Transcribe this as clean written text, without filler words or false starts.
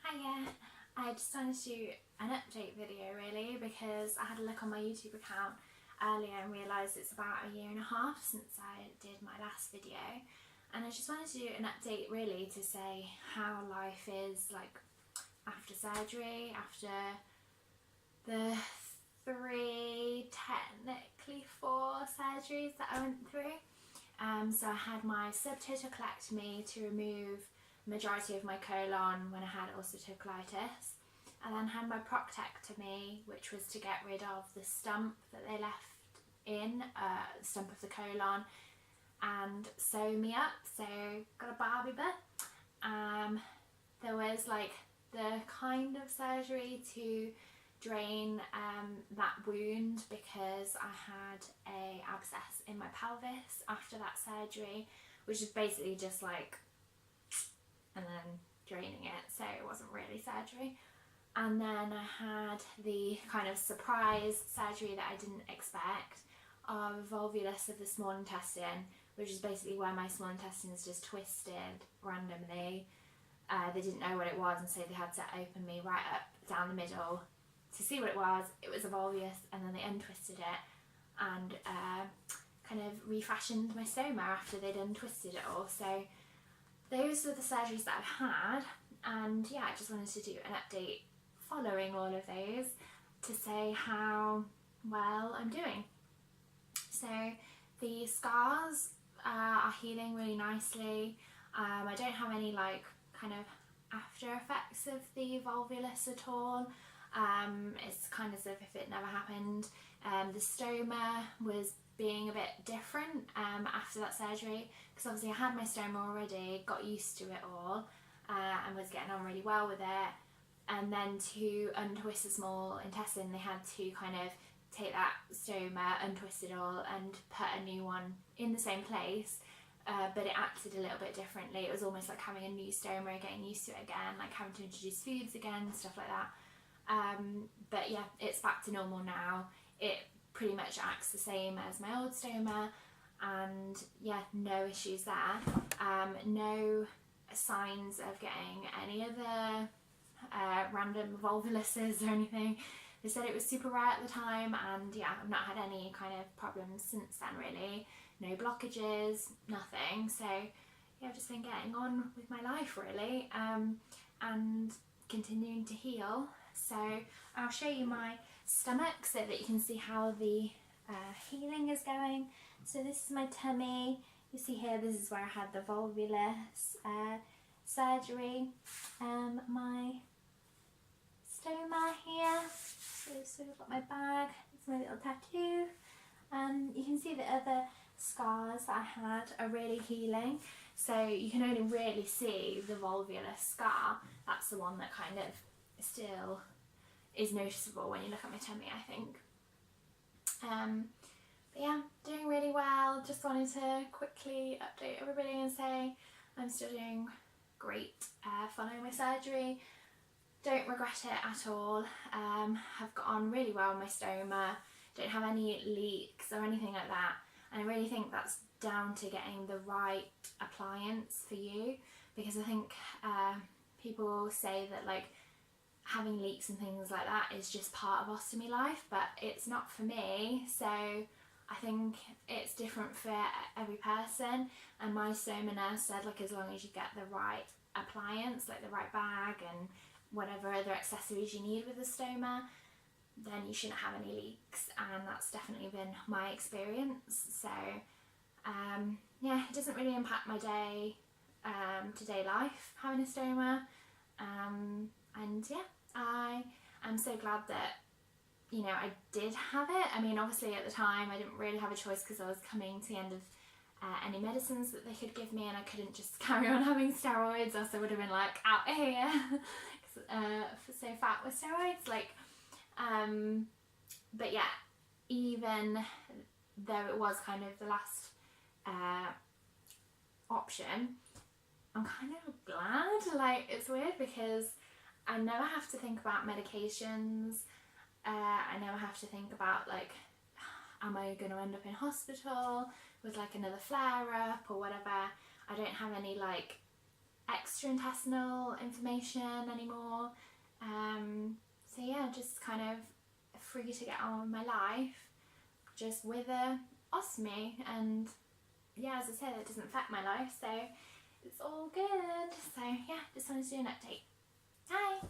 Hiya! I just wanted to do an update video really because I had a look on my YouTube account earlier and realised it's about a year and a half since I did my last video, and I just wanted to do an update really to say how life is like after surgery, after the technically four surgeries that I went through. So I had my subtotal colectomy to remove the majority of my colon when I had ulcerative colitis. I then had my proctectomy, which was to get rid of the stump that they left in, the stump of the colon, and sew me up, so got a Barbie butt. There was like the kind of surgery to drain that wound because I had a abscess in my pelvis after that surgery, which is basically just like and then draining it, so it wasn't really surgery. And then I had the kind of surprise surgery that I didn't expect of volvulus of the small intestine, which is basically where my small intestine is just twisted randomly. They didn't know what it was, and so they had to open me right up down the middle to see what it was. It was a volvulus, and then they untwisted it and kind of refashioned my stoma after they'd untwisted it all. So those are the surgeries that I've had, and yeah, I just wanted to do an update following all of those to say how well I'm doing. So the scars are healing really nicely. I don't have any like kind of after effects of the volvulus at all. It's kind of as if it never happened. The stoma was being a bit different after that surgery, because obviously I had my stoma already, got used to it all, and was getting on really well with it. And then to untwist the small intestine, they had to kind of take that stoma, untwist it all, and put a new one in the same place. But it acted a little bit differently. It was almost like having a new stoma, getting used to it again, like having to introduce foods again, stuff like that. But yeah, it's back to normal now. It pretty much acts the same as my old stoma, and yeah, no issues there. No signs of getting any other random volvuluses or anything. They said it was super rare at the time, and yeah, I've not had any kind of problems since then really. No blockages, nothing. So yeah, I've just been getting on with my life really, and continuing to heal. So I'll show you my stomach so that you can see how the healing is going. So this is my tummy. You see here, this is where I had the volvulus surgery. My stoma here. So I've got my bag. It's my little tattoo. You can see the other scars that I had are really healing. So you can only really see the volvulus scar. That's the one that kind of still is noticeable when you look at my tummy, I think. But yeah, doing really well. Just wanted to quickly update everybody and say I'm still doing great following my surgery. Don't regret it at all. Have got on really well with my stoma. Don't have any leaks or anything like that. And I really think that's down to getting the right appliance for you, because I think people say that like having leaks and things like that is just part of ostomy life, but it's not for me. So I think it's different for every person, and my stoma nurse said like as long as you get the right appliance, like the right bag and whatever other accessories you need with the stoma, then you shouldn't have any leaks, and that's definitely been my experience. So yeah, it doesn't really impact my day-to-day life having a stoma, and yeah, I am so glad that, you know, I did have it. I mean, obviously at the time I didn't really have a choice because I was coming to the end of any medicines that they could give me, and I couldn't just carry on having steroids, else I would have been like out of here so fat with steroids, like but yeah, even though it was kind of the last option, I'm kind of glad. Like, it's weird because I never have to think about medications. I never have to think about like, am I going to end up in hospital with like another flare up or whatever. I don't have any like extraintestinal inflammation anymore. So yeah, just kind of free to get on with my life, just with a ostomy. And yeah, as I said, it doesn't affect my life, so it's all good. So yeah, just wanted to do an update. Hi!